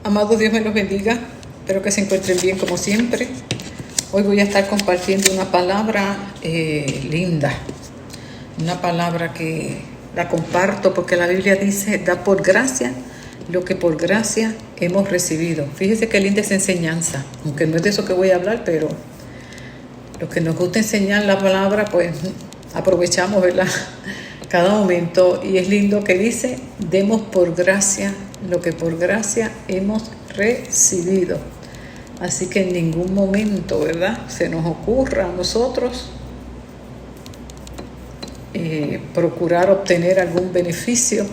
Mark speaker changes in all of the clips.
Speaker 1: Amado Dios me los bendiga, espero que se encuentren bien como siempre. Hoy voy a estar compartiendo una palabra linda, una palabra que la comparto porque la Biblia dice, da por gracia lo que por gracia hemos recibido. Fíjese qué linda esa enseñanza, aunque no es de eso que voy a hablar, pero los que nos gusta enseñar la palabra, pues aprovechamos, ¿verdad?, cada momento. Y es lindo que dice, demos por gracia lo que por gracia hemos recibido. Así que en ningún momento, ¿verdad?, se nos ocurra a nosotros procurar obtener algún beneficio,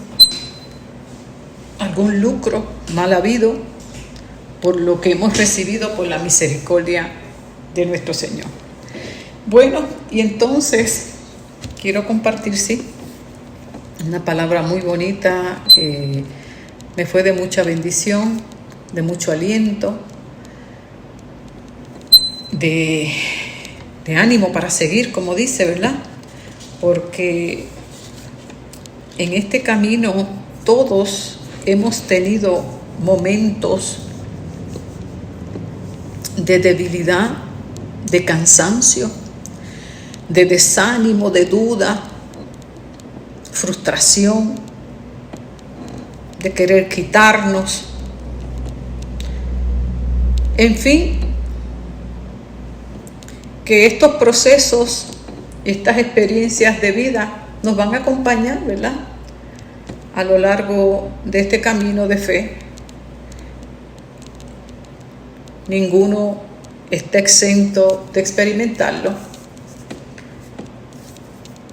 Speaker 1: algún lucro mal habido por lo que hemos recibido por la misericordia de nuestro Señor. Bueno, y entonces quiero compartir, sí, una palabra muy bonita, me fue de mucha bendición, de mucho aliento, de ánimo para seguir, como dice, ¿verdad? Porque en este camino todos hemos tenido momentos de debilidad, de cansancio, de desánimo, de duda, frustración, de querer quitarnos, en fin, que estos procesos, estas experiencias de vida nos van a acompañar, ¿verdad?, a lo largo de este camino de fe. Ninguno está exento de experimentarlo.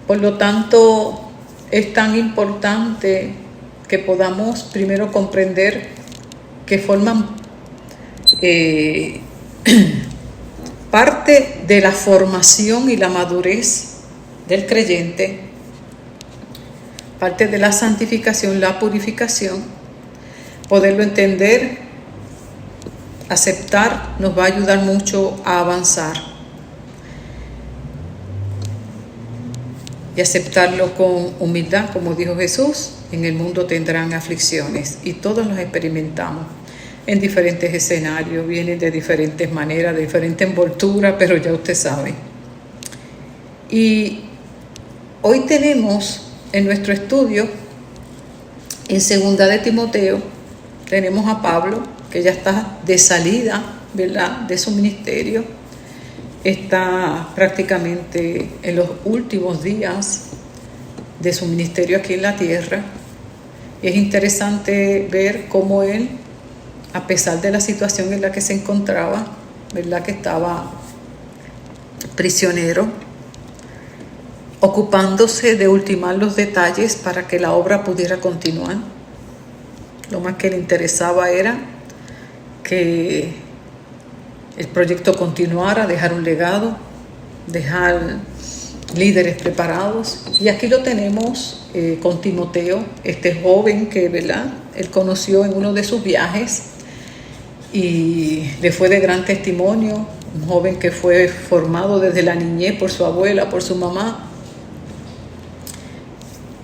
Speaker 1: Por lo tanto, es tan importante que podamos primero comprender que forman parte de la formación y la madurez del creyente, parte de la santificación, la purificación. Poderlo entender, aceptar, nos va a ayudar mucho a avanzar. Y aceptarlo con humildad, como dijo Jesús, en el mundo tendrán aflicciones, y todos las experimentamos en diferentes escenarios, vienen de diferentes maneras, de diferente envoltura, pero ya usted sabe. Y hoy tenemos en nuestro estudio, en 2 de Timoteo, tenemos a Pablo, que ya está de salida, ¿verdad?, de su ministerio. Está prácticamente en los últimos días de su ministerio aquí en la tierra. Es interesante ver cómo él, a pesar de la situación en la que se encontraba, ¿verdad?, que estaba prisionero, ocupándose de ultimar los detalles para que la obra pudiera continuar. Lo más que le interesaba era que el proyecto continuara, dejar un legado, dejar líderes preparados. Y aquí lo tenemos con Timoteo, este joven que, ¿verdad?, él conoció en uno de sus viajes y le fue de gran testimonio. Un joven que fue formado desde la niñez por su abuela, por su mamá.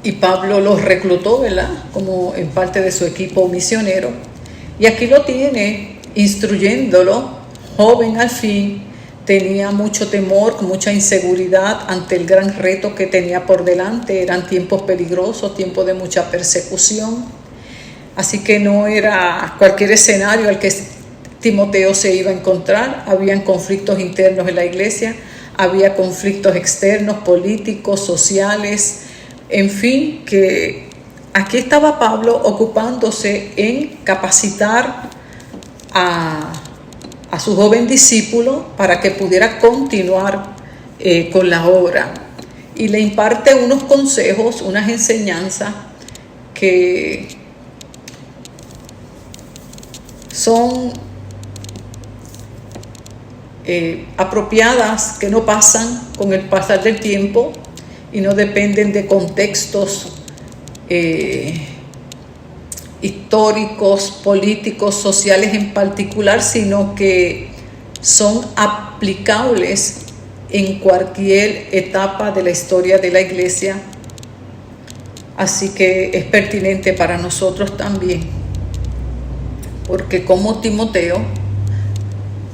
Speaker 1: Y Pablo los reclutó, ¿verdad?, como en parte de su equipo misionero. Y aquí lo tiene instruyéndolo. Joven al fin, tenía mucho temor, mucha inseguridad ante el gran reto que tenía por delante. Eran tiempos peligrosos, tiempos de mucha persecución. Así que no era cualquier escenario al que Timoteo se iba a encontrar. Habían conflictos internos en la iglesia, había conflictos externos, políticos, sociales, en fin, que aquí estaba Pablo ocupándose en capacitar a su joven discípulo para que pudiera continuar con la obra. Y le imparte unos consejos, unas enseñanzas que son apropiadas, que no pasan con el pasar del tiempo y no dependen de contextos históricos, políticos, sociales en particular, sino que son aplicables en cualquier etapa de la historia de la iglesia. Así que es pertinente para nosotros también porque como Timoteo,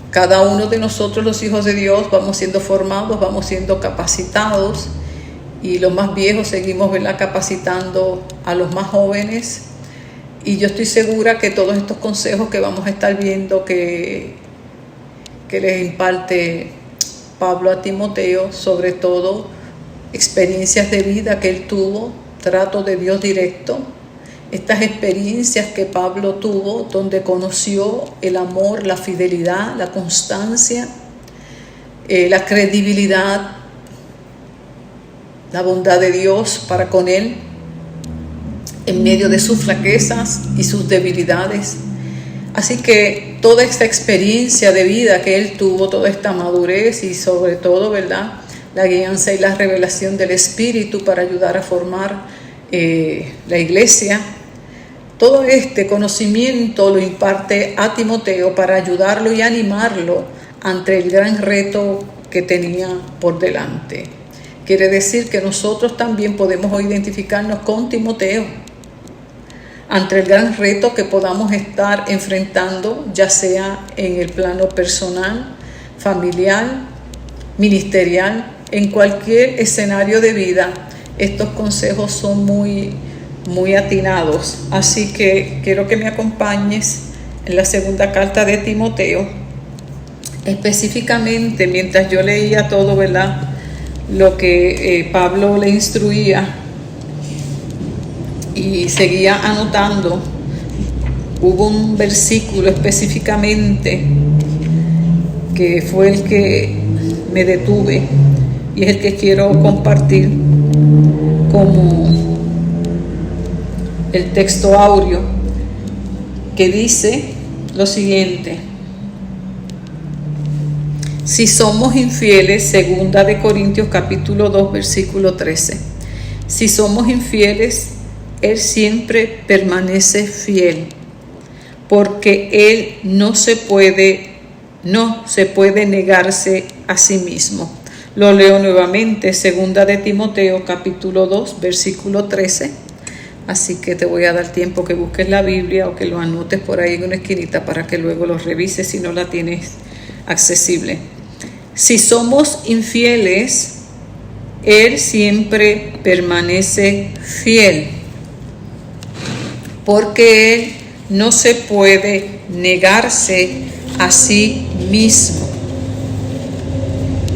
Speaker 1: cada uno de nosotros los hijos de Dios vamos siendo formados, vamos siendo capacitados, y los más viejos seguimos, ¿verdad?, capacitando a los más jóvenes. Y yo estoy segura que todos estos consejos que vamos a estar viendo que les imparte Pablo a Timoteo, sobre todo experiencias de vida que él tuvo, trato de Dios directo, estas experiencias que Pablo tuvo donde conoció el amor, la fidelidad, la constancia, la credibilidad, la bondad de Dios para con él en medio de sus flaquezas y sus debilidades. Así que toda esta experiencia de vida que él tuvo, toda esta madurez y sobre todo, ¿verdad?, la guianza y la revelación del Espíritu para ayudar a formar la iglesia, todo este conocimiento lo imparte a Timoteo para ayudarlo y animarlo ante el gran reto que tenía por delante. Quiere decir que nosotros también podemos identificarnos con Timoteo ante el gran reto que podamos estar enfrentando, ya sea en el plano personal, familiar, ministerial, en cualquier escenario de vida. Estos consejos son muy atinados. Así que quiero que me acompañes en la segunda carta de Timoteo, específicamente mientras yo leía todo, ¿verdad?, lo que Pablo le instruía y seguía anotando. Hubo un versículo específicamente que fue el que me detuve y es el que quiero compartir como el texto áureo, que dice lo siguiente: si somos infieles, segunda de Corintios capítulo 2 versículo 13, si somos infieles, Él siempre permanece fiel, porque Él no se puede negarse a sí mismo. Lo leo nuevamente, segunda de Timoteo capítulo 2 versículo 13. Así que te voy a dar tiempo que busques la Biblia o que lo anotes por ahí en una esquinita para que luego lo revises si no la tienes accesible. Si somos infieles, Él siempre permanece fiel, porque Él no se puede negarse a sí mismo.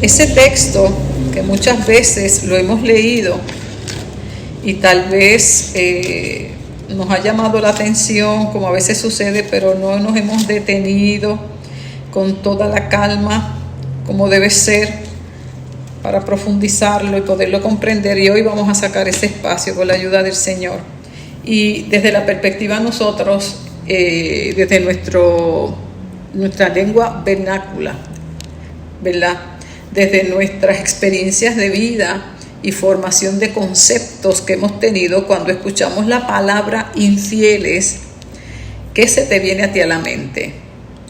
Speaker 1: Ese texto que muchas veces lo hemos leído y tal vez nos ha llamado la atención, como a veces sucede, pero no nos hemos detenido con toda la calma como debe ser para profundizarlo y poderlo comprender. Y hoy vamos a sacar ese espacio con la ayuda del Señor. Y desde la perspectiva de nosotros, desde nuestra lengua vernácula, ¿verdad?, desde nuestras experiencias de vida y formación de conceptos que hemos tenido, cuando escuchamos la palabra infieles, ¿qué se te viene a ti a la mente?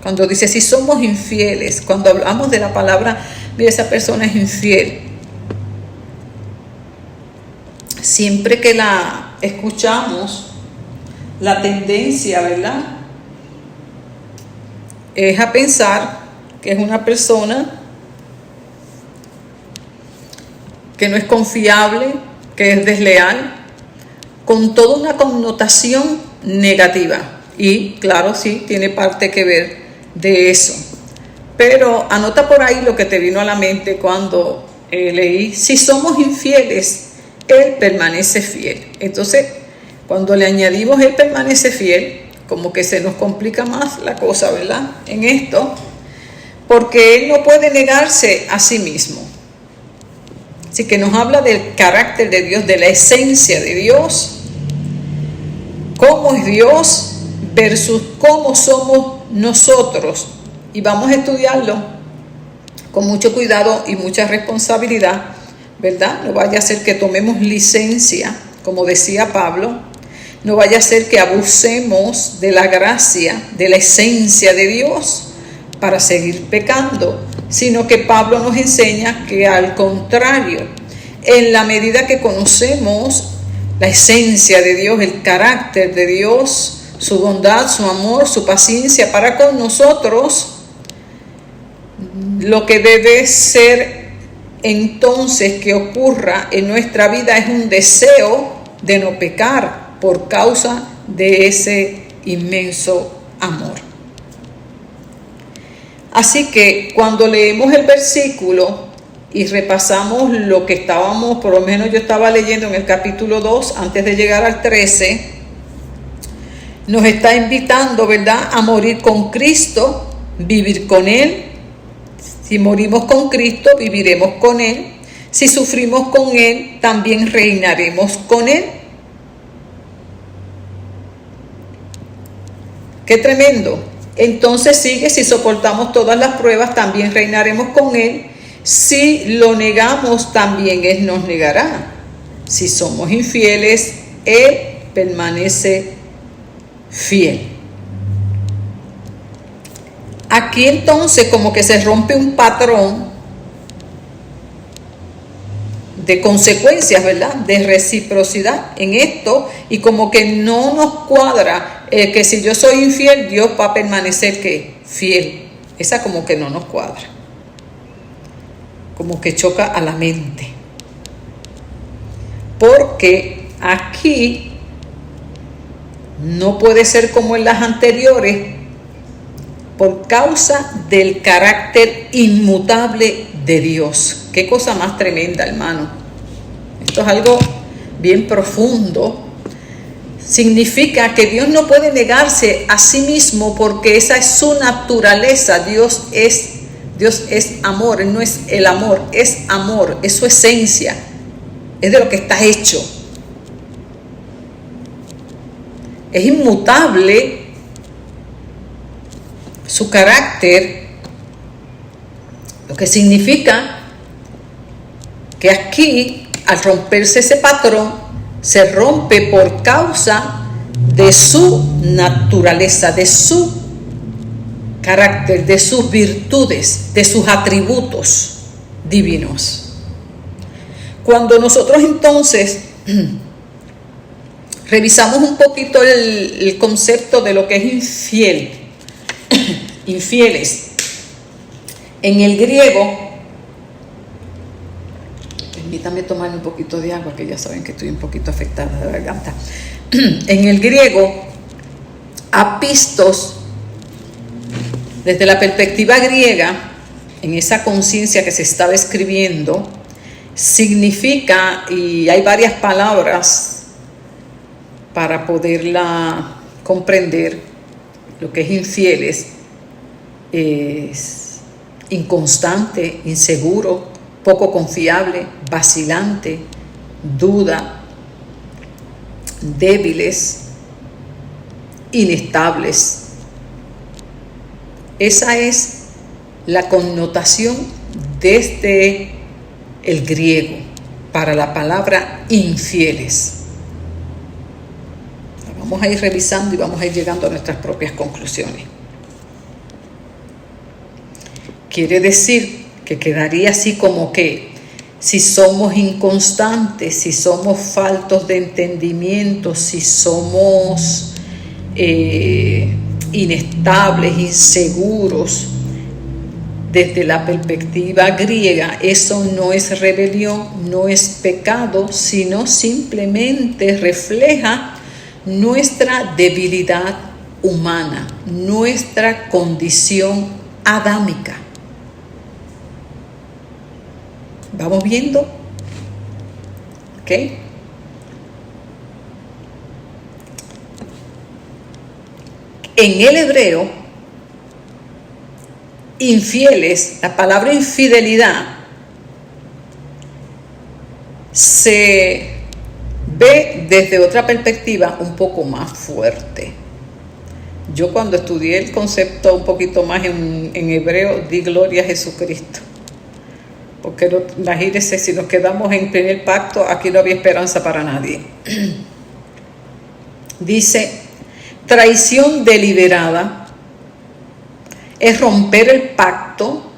Speaker 1: Cuando dices si somos infieles, cuando hablamos de la palabra, mira, esa persona es infiel. Siempre que la escuchamos, la tendencia, ¿verdad?, es a pensar que es una persona que no es confiable, que es desleal, con toda una connotación negativa. Y claro, sí, tiene parte que ver de eso. Pero anota por ahí lo que te vino a la mente cuando leí: si somos infieles, Él permanece fiel. Entonces, cuando le añadimos Él permanece fiel, como que se nos complica más la cosa, ¿verdad?, en esto, porque Él no puede negarse a sí mismo. Así que nos habla del carácter de Dios, de la esencia de Dios, cómo es Dios versus cómo somos nosotros. Y vamos a estudiarlo con mucho cuidado y mucha responsabilidad, ¿verdad? No vaya a ser que tomemos licencia, como decía Pablo, no vaya a ser que abusemos de la gracia, de la esencia de Dios para seguir pecando, sino que Pablo nos enseña que al contrario, en la medida que conocemos la esencia de Dios, el carácter de Dios, su bondad, su amor, su paciencia para con nosotros, lo que debe ser entonces que ocurra en nuestra vida es un deseo de no pecar por causa de ese inmenso amor. Así que cuando leemos el versículo y repasamos lo que estábamos, por lo menos yo estaba leyendo en el capítulo 2 antes de llegar al 13, nos está invitando, ¿verdad?, a morir con Cristo, vivir con Él. Si morimos con Cristo, viviremos con Él. Si sufrimos con Él, también reinaremos con Él. ¡Qué tremendo! Entonces sigue, si soportamos todas las pruebas, también reinaremos con Él. Si lo negamos, también Él nos negará. Si somos infieles, Él permanece fiel. Aquí entonces como que se rompe un patrón de consecuencias, ¿verdad?, de reciprocidad en esto, y como que no nos cuadra que si yo soy infiel, Dios va a permanecer ¿qué? Fiel. Esa como que no nos cuadra, como que choca a la mente, porque aquí no puede ser como en las anteriores por causa del carácter inmutable de Dios. Qué cosa más tremenda, hermano. Esto es algo bien profundo. Significa que Dios no puede negarse a sí mismo porque esa es su naturaleza. Dios es amor. Él no es el amor, es amor, es su esencia, es de lo que está hecho. Es inmutable su carácter, lo que significa que aquí, al romperse ese patrón, se rompe por causa de su naturaleza, de su carácter, de sus virtudes, de sus atributos divinos. Cuando nosotros entonces revisamos un poquito el concepto de lo que es infieles, en el griego, permítame tomarme un poquito de agua, que ya saben que estoy un poquito afectada de la garganta. En el griego, apistos, desde la perspectiva griega, en esa conciencia que se estaba escribiendo, significa, y hay varias palabras para poderla comprender, lo que es infieles, es inconstante, inseguro, poco confiable, vacilante, duda, débiles, inestables. Esa es la connotación desde el griego para la palabra infieles. Vamos a ir revisando y vamos a ir llegando a nuestras propias conclusiones. Quiere decir que quedaría así como que si somos inconstantes, si somos faltos de entendimiento, si somos inestables, inseguros, desde la perspectiva griega, eso no es rebelión, no es pecado, sino simplemente refleja nuestra debilidad humana, nuestra condición adámica. ¿Vamos viendo? ¿Ok? En el hebreo, infieles, la palabra infidelidad se ve desde otra perspectiva un poco más fuerte. Yo cuando estudié el concepto un poquito más en hebreo, di gloria a Jesucristo. Porque imagínense, si nos quedamos en primer pacto, aquí no había esperanza para nadie. Dice, traición deliberada es romper el pacto,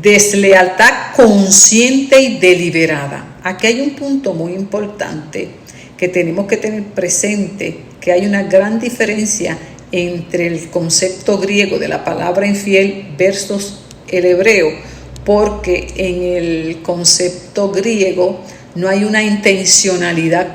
Speaker 1: deslealtad consciente y deliberada. Aquí hay un punto muy importante que tenemos que tener presente que hay una gran diferencia entre el concepto griego de la palabra infiel versus el hebreo, porque en el concepto griego no hay una intencionalidad,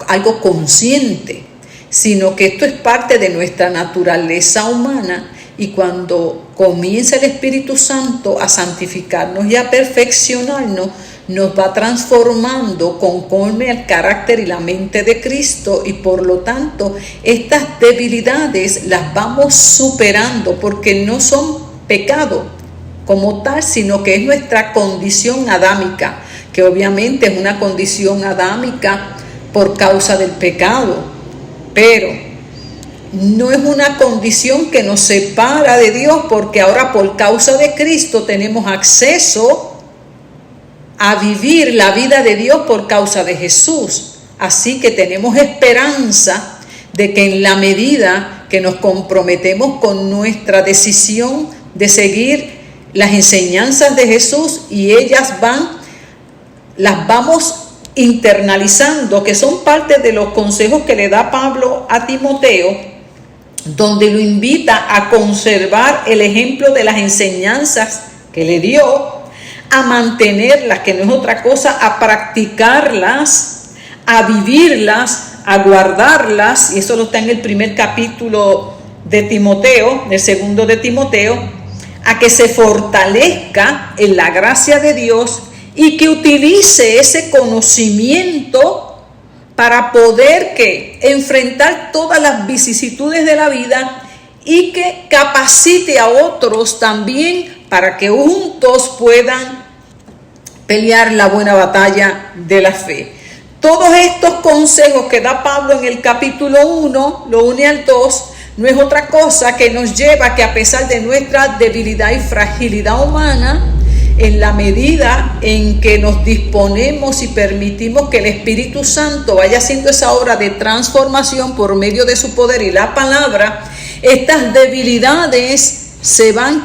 Speaker 1: algo consciente, sino que esto es parte de nuestra naturaleza humana, y cuando comienza el Espíritu Santo a santificarnos y a perfeccionarnos, nos va transformando conforme al carácter y la mente de Cristo, y por lo tanto estas debilidades las vamos superando, porque no son pecado como tal, sino que es nuestra condición adámica, que obviamente es una condición adámica por causa del pecado, pero no es una condición que nos separa de Dios, porque ahora por causa de Cristo tenemos acceso a vivir la vida de Dios por causa de Jesús. Así que tenemos esperanza de que en la medida que nos comprometemos con nuestra decisión de seguir las enseñanzas de Jesús, y las vamos internalizando, que son parte de los consejos que le da Pablo a Timoteo, donde lo invita a conservar el ejemplo de las enseñanzas que le dio, a mantenerlas, que no es otra cosa, a practicarlas, a vivirlas, a guardarlas, y eso lo está en el primer capítulo de Timoteo, del segundo de Timoteo, a que se fortalezca en la gracia de Dios y que utilice ese conocimiento para poder enfrentar todas las vicisitudes de la vida, y que capacite a otros también para que juntos puedan pelear la buena batalla de la fe. Todos estos consejos que da Pablo en el capítulo 1, lo 1 al 2, no es otra cosa que nos lleva a que, a pesar de nuestra debilidad y fragilidad humana, en la medida en que nos disponemos y permitimos que el Espíritu Santo vaya haciendo esa obra de transformación por medio de su poder y la palabra, estas debilidades se van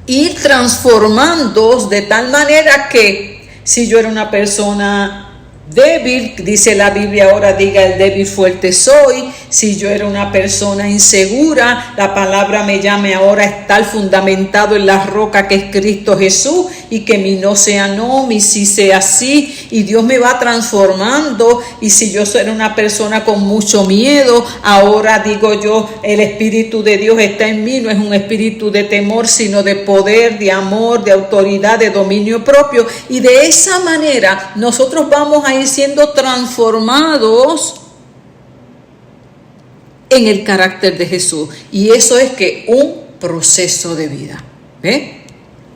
Speaker 1: ir transformando de tal manera que, si yo era una persona débil, dice la Biblia ahora, diga el débil fuerte soy. Si yo era una persona insegura, la palabra me llame ahora a estar fundamentado en la roca que es Cristo Jesús, y que mi no sea no, mi sí sea sí, y Dios me va transformando. Y si yo soy una persona con mucho miedo, ahora digo yo, el Espíritu de Dios está en mí, no es un espíritu de temor, sino de poder, de amor, de autoridad, de dominio propio, y de esa manera nosotros vamos a ir siendo transformados en el carácter de Jesús. Y eso es un proceso de vida.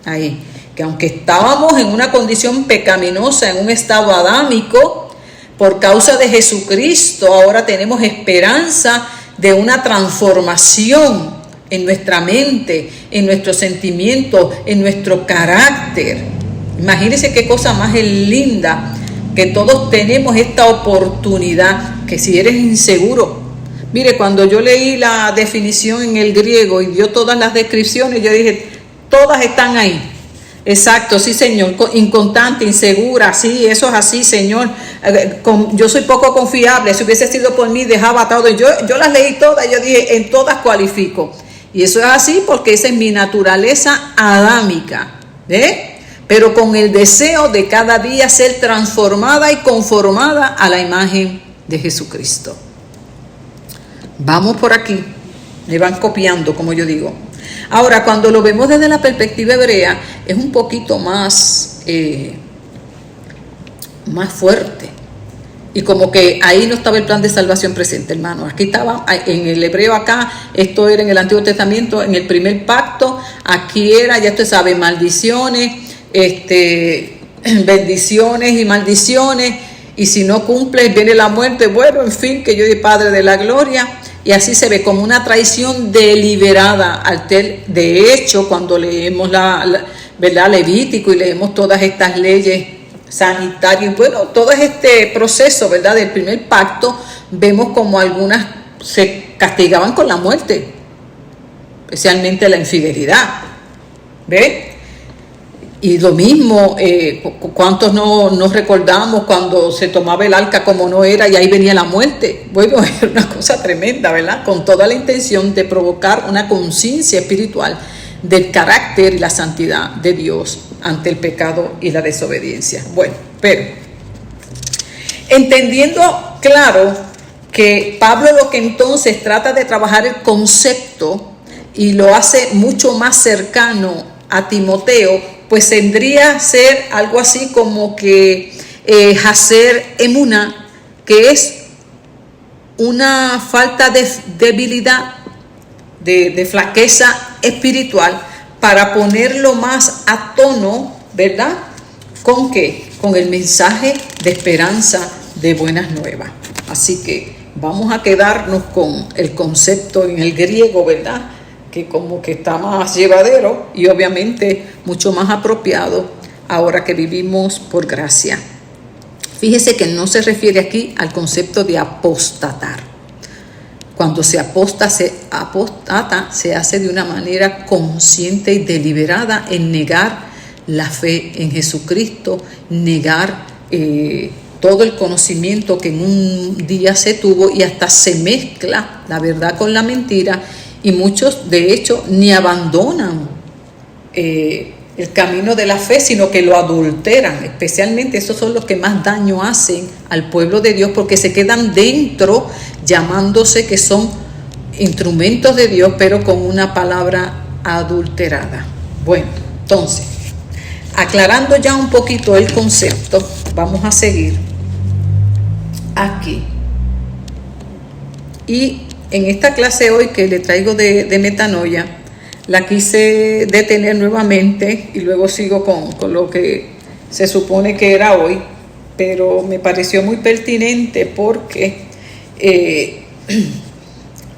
Speaker 1: Ahí, que aunque estábamos en una condición pecaminosa, en un estado adámico, por causa de Jesucristo, ahora tenemos esperanza de una transformación en nuestra mente, en nuestros sentimientos, en nuestro carácter. Imagínense qué cosa más linda, que todos tenemos esta oportunidad, que si eres inseguro. Mire, cuando yo leí la definición en el griego y dio todas las descripciones, yo dije, todas están ahí. Exacto, sí, Señor. Inconstante, insegura, sí, eso es así, Señor. Yo soy poco confiable. Si hubiese sido por mí, dejaba todo. Yo las leí todas y yo dije, en todas cualifico. Y eso es así porque esa es mi naturaleza adámica. Pero con el deseo de cada día ser transformada y conformada a la imagen de Jesucristo. Vamos por aquí, me van copiando, como yo digo. Ahora, cuando lo vemos desde la perspectiva hebrea, es un poquito más fuerte. Y como que ahí no estaba el plan de salvación presente, hermano. Aquí estaba, en el hebreo acá, esto era en el Antiguo Testamento, en el primer pacto, aquí era, ya usted sabe, maldiciones, bendiciones y maldiciones, y si no cumples viene la muerte. Bueno, en fin, que yo soy Padre de la gloria. Y así se ve como una traición deliberada. De hecho, cuando leemos ¿verdad? Levítico y leemos todas estas leyes sanitarias, bueno, todo este proceso, ¿verdad? Del primer pacto, vemos como algunas se castigaban con la muerte, especialmente la infidelidad. ¿Ve? Y lo mismo, ¿cuántos no nos recordamos cuando se tomaba el arca como no era y ahí venía la muerte? Bueno, era una cosa tremenda, ¿verdad? Con toda la intención de provocar una conciencia espiritual del carácter y la santidad de Dios ante el pecado y la desobediencia. Bueno, pero entendiendo claro que Pablo lo que entonces trata de trabajar el concepto y lo hace mucho más cercano a Timoteo, pues tendría a ser algo así como que hacer emuna, que es una falta de debilidad, de flaqueza espiritual, para ponerlo más a tono, ¿verdad? ¿Con qué? Con el mensaje de esperanza de buenas nuevas. Así que vamos a quedarnos con el concepto en el griego, ¿verdad? Que como que está más llevadero y obviamente mucho más apropiado ahora que vivimos por gracia. Fíjese que no se refiere aquí al concepto de apostatar. Cuando se apostata, se hace de una manera consciente y deliberada en negar la fe en Jesucristo, negar todo el conocimiento que en un día se tuvo, y hasta se mezcla la verdad con la mentira, y muchos de hecho ni abandonan el camino de la fe, sino que lo adulteran. Especialmente esos son los que más daño hacen al pueblo de Dios, porque se quedan dentro llamándose que son instrumentos de Dios, pero con una palabra adulterada. Bueno, entonces, aclarando ya un poquito el concepto, vamos a seguir aquí. Y en esta clase hoy que le traigo de metanoia, la quise detener nuevamente y luego sigo con lo que se supone que era hoy, pero me pareció muy pertinente porque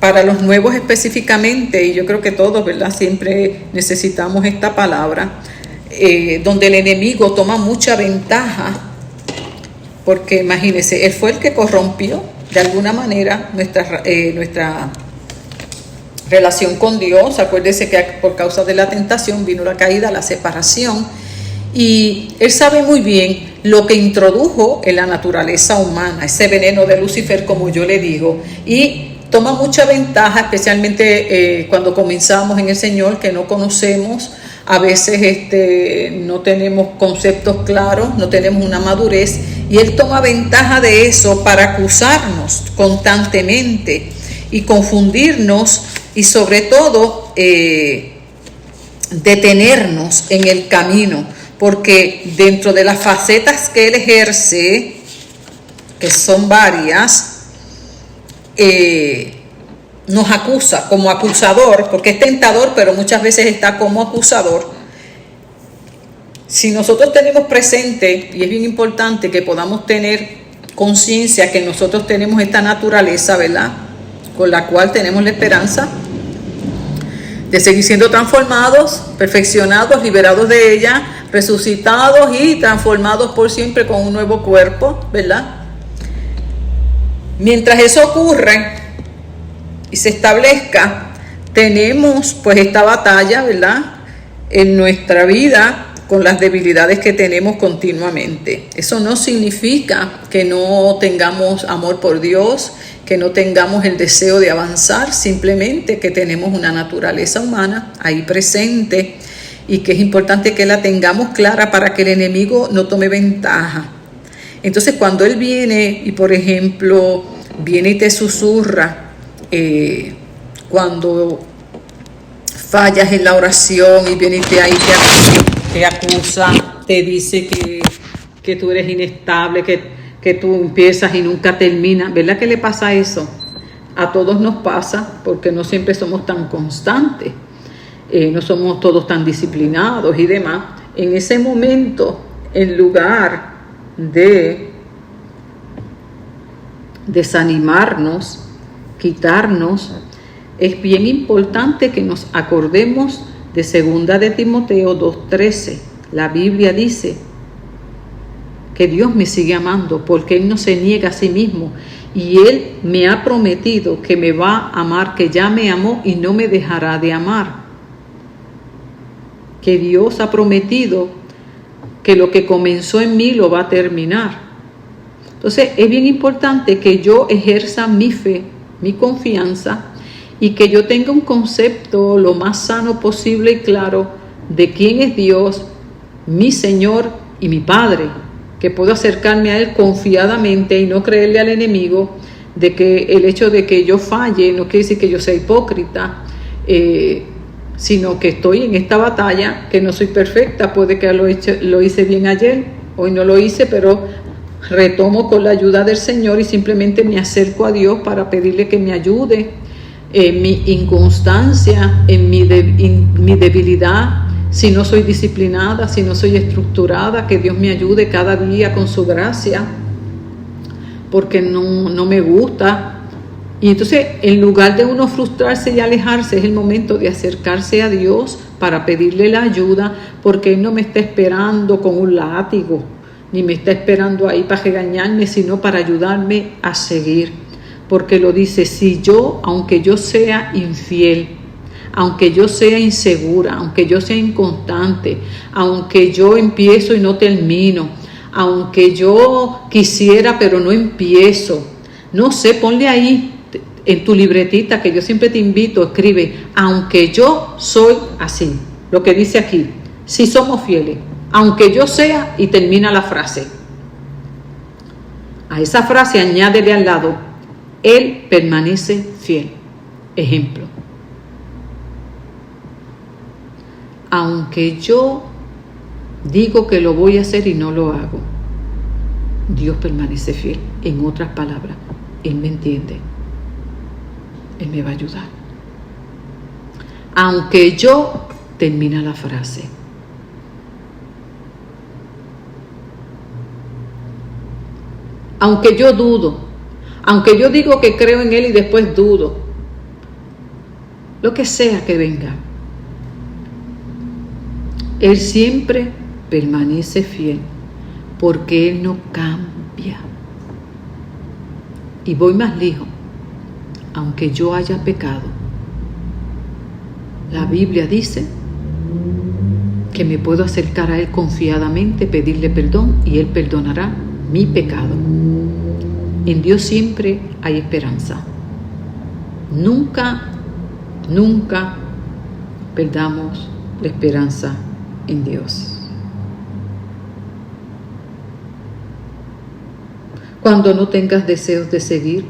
Speaker 1: para los nuevos específicamente, y yo creo que todos, ¿verdad?, siempre necesitamos esta palabra, donde el enemigo toma mucha ventaja, porque imagínense, él fue el que corrompió de alguna manera nuestra relación con Dios. Acuérdese que por causa de la tentación vino la caída, la separación, y él sabe muy bien lo que introdujo en la naturaleza humana, ese veneno de Lucifer, como yo le digo, y toma mucha ventaja, especialmente cuando comenzamos en el Señor, que no conocemos, a veces no tenemos conceptos claros, no tenemos una madurez, y él toma ventaja de eso para acusarnos constantemente y confundirnos, y sobre todo detenernos en el camino, porque dentro de las facetas que él ejerce, que son varias, nos acusa como acusador, porque es tentador, pero muchas veces está como acusador. Si nosotros tenemos presente, y es bien importante que podamos tener conciencia que nosotros tenemos esta naturaleza, ¿verdad?, con la cual tenemos la esperanza de seguir siendo transformados, perfeccionados, liberados de ella, resucitados y transformados por siempre con un nuevo cuerpo, ¿verdad? Mientras eso ocurre y se establezca, tenemos pues esta batalla, ¿verdad?, en nuestra vida con las debilidades que tenemos continuamente. Eso no significa que no tengamos amor por Dios, que no tengamos el deseo de avanzar, simplemente que tenemos una naturaleza humana ahí presente y que es importante que la tengamos clara para que el enemigo no tome ventaja. Entonces, cuando él viene y, por ejemplo, viene y te susurra, cuando fallas en la oración y viene y te acusa, te dice que tú eres inestable, que tú empiezas y nunca terminas, ¿verdad que le pasa eso? A todos nos pasa, porque no siempre somos tan constantes, no somos todos tan disciplinados y demás. En ese momento, en lugar de desanimarnos, quitarnos, es bien importante que nos acordemos de 2 de Timoteo 2:13. La Biblia dice que Dios me sigue amando porque Él no se niega a sí mismo y Él me ha prometido que me va a amar, que ya me amó y no me dejará de amar. Que Dios ha prometido
Speaker 2: que lo que comenzó en mí lo va a terminar. Entonces es bien importante que yo ejerza mi fe, mi confianza, y que yo tenga un concepto lo más sano posible y claro de quién es Dios, mi Señor y mi Padre, que puedo acercarme a Él confiadamente y no creerle al enemigo de que el hecho de que yo falle no quiere decir que yo sea hipócrita, sino que estoy en esta batalla, que no soy perfecta, puede que lo hice bien ayer, hoy no lo hice, pero retomo con la ayuda del Señor y simplemente me acerco a Dios para pedirle que me ayude en mi inconstancia, en mi debilidad, si no soy disciplinada, si no soy estructurada, que Dios me ayude cada día con su gracia, porque no me gusta. Y entonces, en lugar de uno frustrarse y alejarse, es el momento de acercarse a Dios para pedirle la ayuda, porque Él no me está esperando con un látigo, ni me está esperando ahí para regañarme, sino para ayudarme a seguir. Porque lo dice, si yo, aunque yo sea infiel, aunque yo sea insegura, aunque yo sea inconstante, aunque yo empiezo y no termino, aunque yo quisiera pero no empiezo, no sé, ponle ahí en tu libretita, que yo siempre te invito, escribe, aunque yo soy así, lo que dice aquí, si somos fieles, aunque yo sea, y termina la frase. A esa frase añádele al lado, Él permanece fiel. Ejemplo, aunque yo digo que lo voy a hacer y no lo hago, Dios permanece fiel. En otras palabras, Él me entiende, Él me va a ayudar. Aunque yo, termina la frase. Aunque yo dudo, aunque yo digo que creo en Él y después dudo, lo que sea que venga, Él siempre permanece fiel, porque Él no cambia. Y voy más lejos, aunque yo haya pecado, la Biblia dice que me puedo acercar a Él confiadamente, pedirle perdón, y Él perdonará mi pecado. En Dios siempre hay esperanza. Nunca perdamos la esperanza en Dios. Cuando no tengas deseos de seguir,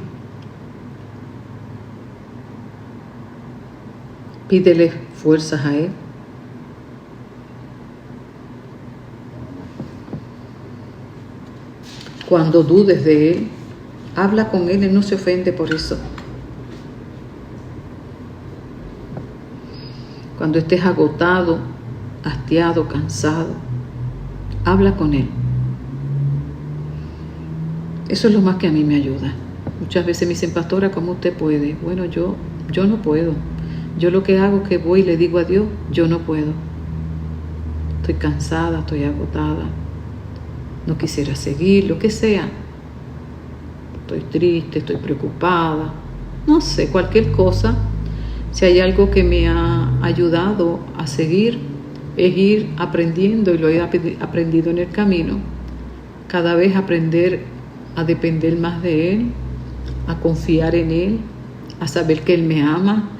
Speaker 2: pídele fuerzas a Él. Cuando dudes de Él, habla con Él, Él no se ofende por eso. Cuando estés agotado, hastiado, cansado, habla con Él. Eso es lo más que a mí me ayuda. Muchas veces me dicen, pastora, ¿cómo usted puede? Bueno, yo no puedo. Yo lo que hago es que voy y le digo a Dios, yo no puedo. Estoy cansada, estoy agotada. No quisiera seguir, lo que sea. Estoy triste, estoy preocupada. No sé, cualquier cosa. Si hay algo que me ha ayudado a seguir, es ir aprendiendo, y lo he aprendido en el camino. Cada vez aprender a depender más de Él, a confiar en Él, a saber que Él me ama,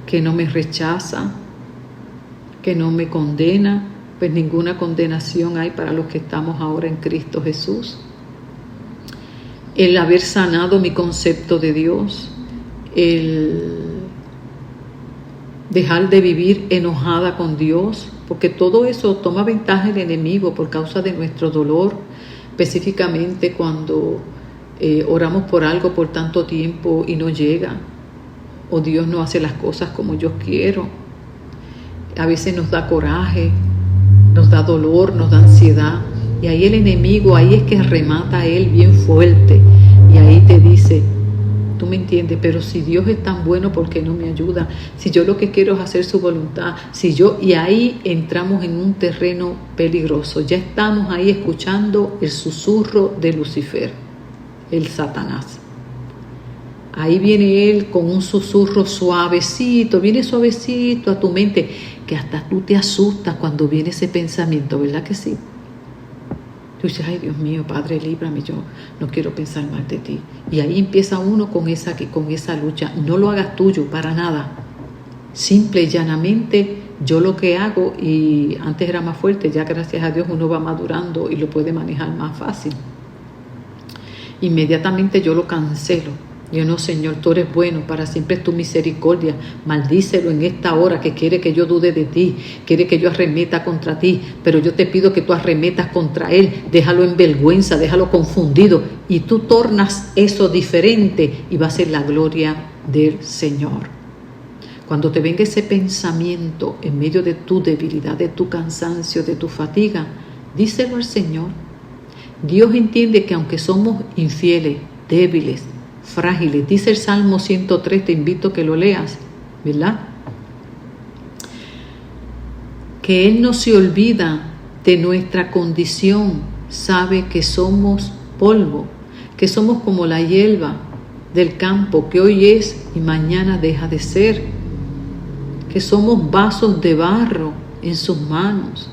Speaker 2: que no me rechaza, que no me condena, pues ninguna condenación hay para los que estamos ahora en Cristo Jesús. El haber sanado mi concepto de Dios, el dejar de vivir enojada con Dios, porque todo eso toma ventaja el enemigo por causa de nuestro dolor, específicamente cuando oramos por algo por tanto tiempo y no llega, o Dios no hace las cosas como yo quiero. A veces nos da coraje, nos da dolor, nos da ansiedad, y ahí el enemigo, ahí es que remata a él bien fuerte, y ahí te dice, tú me entiendes, pero si Dios es tan bueno, ¿por qué no me ayuda? Si yo lo que quiero es hacer su voluntad, y ahí entramos en un terreno peligroso. Ya estamos ahí escuchando el susurro de Lucifer, el Satanás. Ahí viene él con un susurro suavecito, viene suavecito a tu mente, que hasta tú te asustas cuando viene ese pensamiento, ¿verdad que sí? Tú dices, ay Dios mío, Padre, líbrame, yo no quiero pensar mal de ti. Y ahí empieza uno con esa lucha. No lo hagas tuyo para nada. Simple y llanamente, yo lo que hago, y antes era más fuerte, ya gracias a Dios uno va madurando y lo puede manejar más fácil. Inmediatamente yo lo cancelo. Yo no, Señor, tú eres bueno, para siempre es tu misericordia. Maldícelo en esta hora que quiere que yo dude de ti, quiere que yo arremeta contra ti, pero yo te pido que tú arremetas contra él, déjalo en vergüenza, déjalo confundido, y tú tornas eso diferente y va a ser la gloria del Señor. Cuando te venga ese pensamiento en medio de tu debilidad, de tu cansancio, de tu fatiga, díselo al Señor. Dios entiende que aunque somos infieles, débiles, frágiles, dice el Salmo 103, te invito a que lo leas, ¿verdad? Que Él no se olvida de nuestra condición, sabe que somos polvo, que somos como la hierba del campo, que hoy es y mañana deja de ser, que somos vasos de barro en sus manos.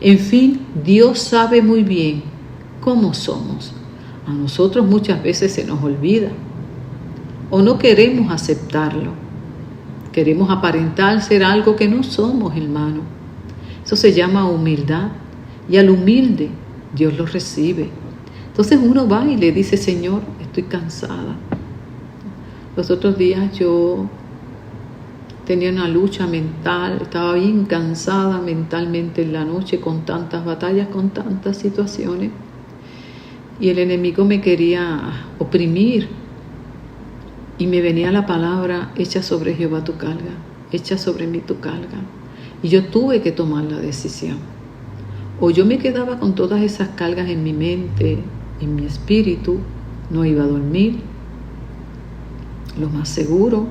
Speaker 2: En fin, Dios sabe muy bien cómo somos. A nosotros muchas veces se nos olvida o no queremos aceptarlo. Queremos aparentar ser algo que no somos, hermano. Eso se llama humildad, y al humilde Dios lo recibe. Entonces uno va y le dice, Señor, estoy cansada. Los otros días yo tenía una lucha mental, estaba bien cansada mentalmente en la noche con tantas batallas, con tantas situaciones. Y el enemigo me quería oprimir. Y me venía la palabra, echa sobre Jehová tu carga, echa sobre mí tu carga. Y yo tuve que tomar la decisión. O yo me quedaba con todas esas cargas en mi mente, en mi espíritu, no iba a dormir. Lo más seguro,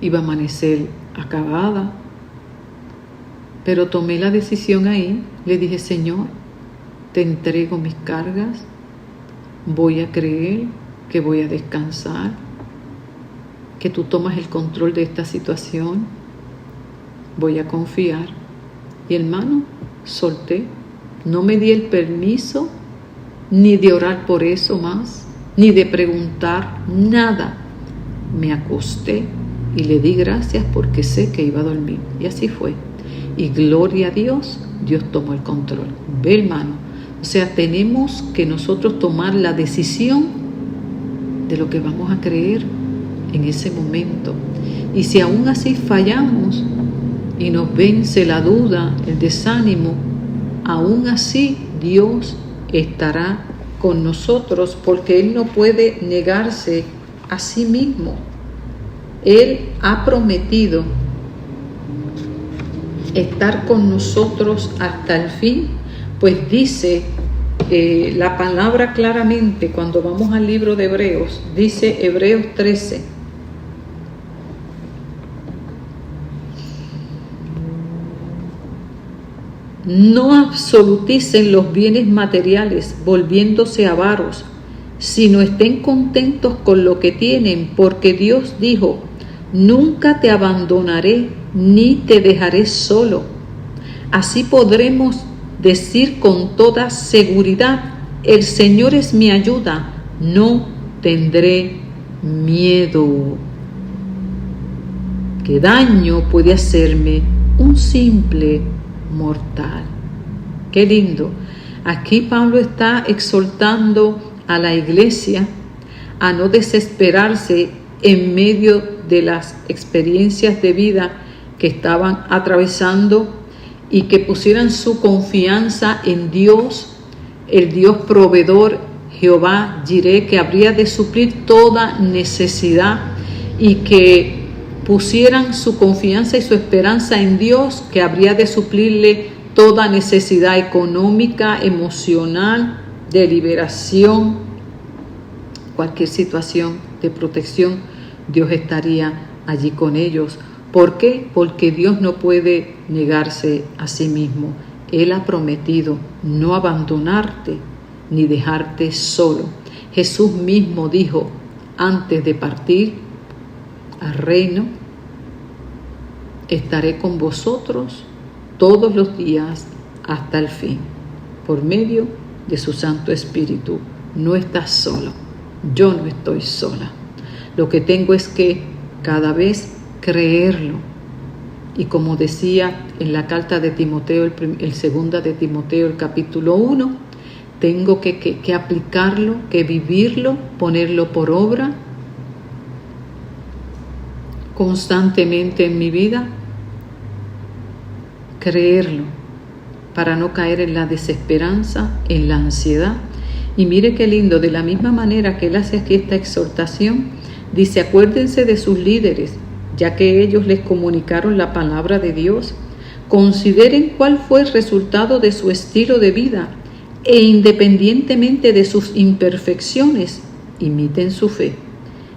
Speaker 2: iba a amanecer acabada. Pero tomé la decisión ahí, le dije, Señor, te entrego mis cargas, voy a creer que voy a descansar, que tú tomas el control de esta situación, voy a confiar. Y hermano, solté, no me di el permiso ni de orar por eso más, ni de preguntar nada. Me acosté y le di gracias porque sé que iba a dormir. Y así fue. Y gloria a Dios, Dios tomó el control. Ve, hermano. O sea, tenemos que nosotros tomar la decisión de lo que vamos a creer en ese momento. Y si aún así fallamos y nos vence la duda, el desánimo, aún así Dios estará con nosotros, porque Él no puede negarse a sí mismo. Él ha prometido estar con nosotros hasta el fin, pues dice la palabra claramente cuando vamos al libro de Hebreos, dice Hebreos 13. No absoluticen los bienes materiales volviéndose avaros, sino estén contentos con lo que tienen, porque Dios dijo, nunca te abandonaré ni te dejaré solo. Así podremos decir con toda seguridad, el Señor es mi ayuda, no tendré miedo. ¿Qué daño puede hacerme un simple mortal? Qué lindo. Aquí Pablo está exhortando a la iglesia a no desesperarse en medio de las experiencias de vida que estaban atravesando, y que pusieran su confianza en Dios, el Dios proveedor, Jehová Jireh, que habría de suplir toda necesidad, y que pusieran su confianza y su esperanza en Dios, que habría de suplirle toda necesidad económica, emocional, de liberación, cualquier situación de protección, Dios estaría allí con ellos. ¿Por qué? Porque Dios no puede negarse a sí mismo. Él ha prometido no abandonarte ni dejarte solo. Jesús mismo dijo antes de partir al reino, estaré con vosotros todos los días hasta el fin, por medio de su Santo Espíritu. No estás solo, yo no estoy sola. Lo que tengo es que cada vez creerlo. Y como decía en la carta de Timoteo, el segunda de Timoteo, el capítulo 1, tengo que aplicarlo, que vivirlo, ponerlo por obra constantemente en mi vida, creerlo, para no caer en la desesperanza, en la ansiedad. Y mire qué lindo, de la misma manera que él hace aquí esta exhortación, dice: acuérdense de sus líderes, ya que ellos les comunicaron la palabra de Dios. Consideren cuál fue el resultado de su estilo de vida e independientemente de sus imperfecciones, imiten su fe.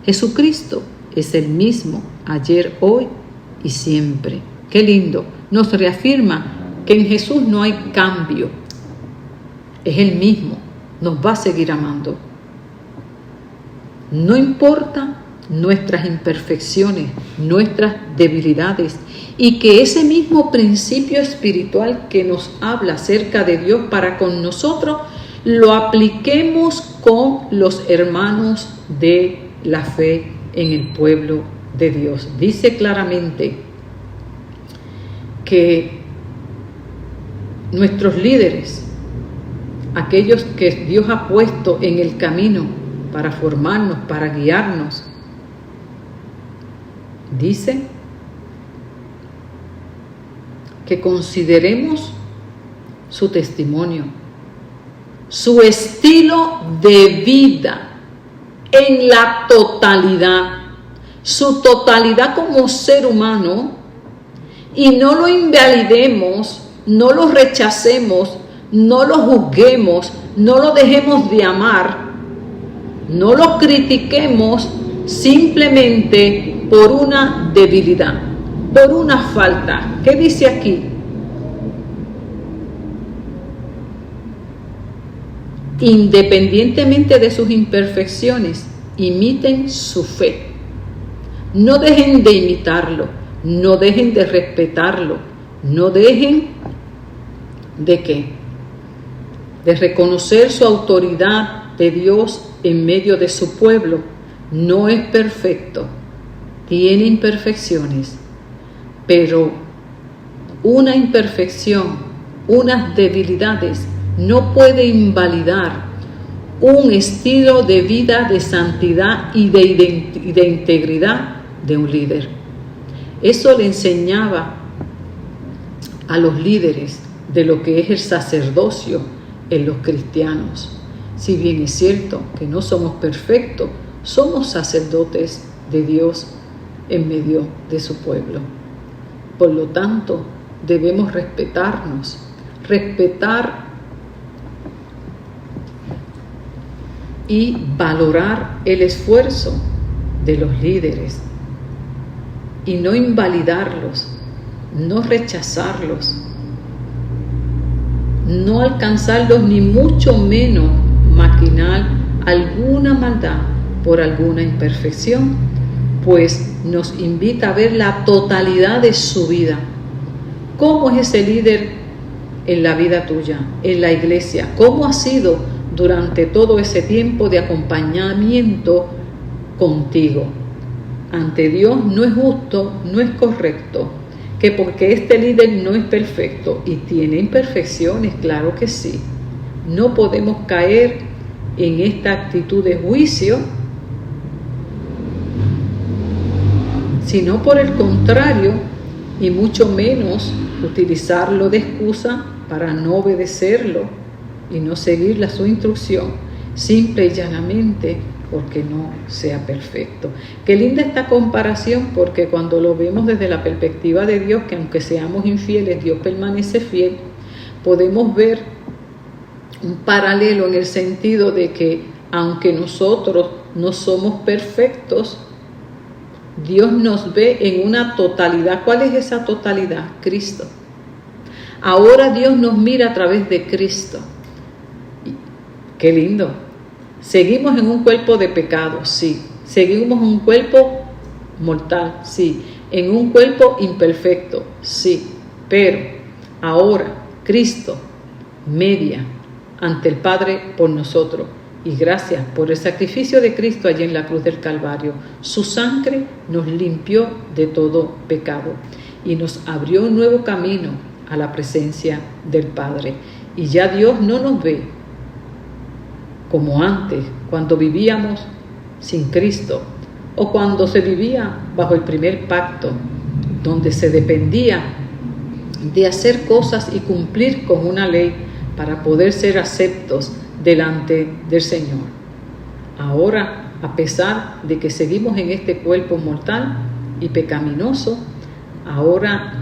Speaker 2: Jesucristo es el mismo ayer, hoy y siempre. Qué lindo. Nos reafirma que en Jesús no hay cambio. Es el mismo. Nos va a seguir amando. No importa nuestras imperfecciones, nuestras debilidades, y que ese mismo principio espiritual que nos habla acerca de Dios para con nosotros, lo apliquemos con los hermanos de la fe en el pueblo de Dios. Dice claramente que nuestros líderes, aquellos que Dios ha puesto en el camino para formarnos, para guiarnos, dice que consideremos su testimonio, su estilo de vida en la totalidad, su totalidad como ser humano, y no lo invalidemos, no lo rechacemos, no lo juzguemos, no lo dejemos de amar, no lo critiquemos simplemente por una debilidad, por una falta. ¿Qué dice aquí? Independientemente de sus imperfecciones, imiten su fe. No dejen de imitarlo, no dejen de respetarlo, no dejen de ¿qué? De reconocer su autoridad de Dios en medio de su pueblo. No es perfecto, tiene imperfecciones, pero una imperfección, unas debilidades, no puede invalidar un estilo de vida de santidad y de integridad de un líder. Eso le enseñaba a los líderes de lo que es el sacerdocio en los cristianos. Si bien es cierto que no somos perfectos, somos sacerdotes de Dios en medio de su pueblo. Por lo tanto, debemos respetarnos, respetar y valorar el esfuerzo de los líderes y no invalidarlos, no rechazarlos, no alcanzarlos, ni mucho menos maquinar alguna maldad por alguna imperfección, pues nos invita a ver la totalidad de su vida. ¿Cómo es ese líder en la vida tuya, en la iglesia? ¿Cómo ha sido durante todo ese tiempo de acompañamiento contigo? Ante Dios no es justo, no es correcto que porque este líder no es perfecto y tiene imperfecciones, claro que sí, no podemos caer en esta actitud de juicio, sino por el contrario, y mucho menos utilizarlo de excusa para no obedecerlo y no seguir su instrucción, simple y llanamente porque no sea perfecto. Qué linda esta comparación, porque cuando lo vemos desde la perspectiva de Dios, que aunque seamos infieles, Dios permanece fiel, podemos ver un paralelo en el sentido de que aunque nosotros no somos perfectos, Dios nos ve en una totalidad. ¿Cuál es esa totalidad? Cristo. Ahora Dios nos mira a través de Cristo. Qué lindo. Seguimos en un cuerpo de pecado, sí. Seguimos en un cuerpo mortal, sí. En un cuerpo imperfecto, sí. Pero ahora Cristo media ante el Padre por nosotros. Y gracias por el sacrificio de Cristo allí en la cruz del Calvario. Su sangre nos limpió de todo pecado y nos abrió un nuevo camino a la presencia del Padre. Y ya Dios no nos ve como antes, cuando vivíamos sin Cristo o cuando se vivía bajo el primer pacto, donde se dependía de hacer cosas y cumplir con una ley para poder ser aceptos delante del Señor. Ahora, a pesar de que seguimos en este cuerpo mortal y pecaminoso, ahora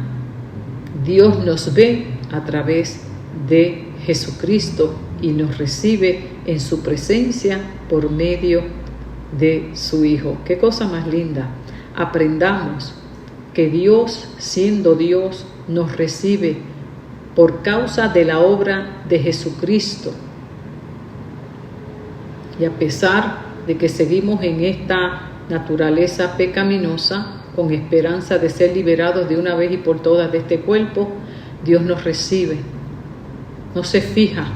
Speaker 2: Dios nos ve a través de Jesucristo y nos recibe en su presencia por medio de su Hijo. Qué cosa más linda. Aprendamos que Dios, siendo Dios, nos recibe por causa de la obra de Jesucristo. Y a pesar de que seguimos en esta naturaleza pecaminosa, con esperanza de ser liberados de una vez y por todas de este cuerpo, Dios nos recibe. No se fija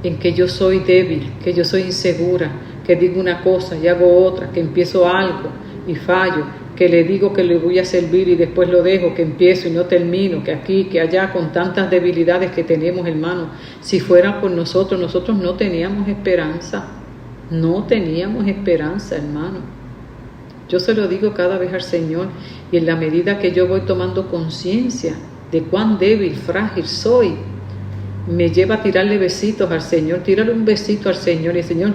Speaker 2: en que yo soy débil, que yo soy insegura, que digo una cosa y hago otra, que empiezo algo y fallo, que le digo que le voy a servir y después lo dejo, que empiezo y no termino, que aquí, que allá, con tantas debilidades que tenemos, hermanos. Si fuera por nosotros, nosotros no teníamos esperanza. No teníamos esperanza, hermano. Yo se lo digo cada vez al Señor, y en la medida que yo voy tomando conciencia de cuán débil, frágil soy, me lleva a tirarle besitos al Señor, tirarle un besito al Señor, y Señor,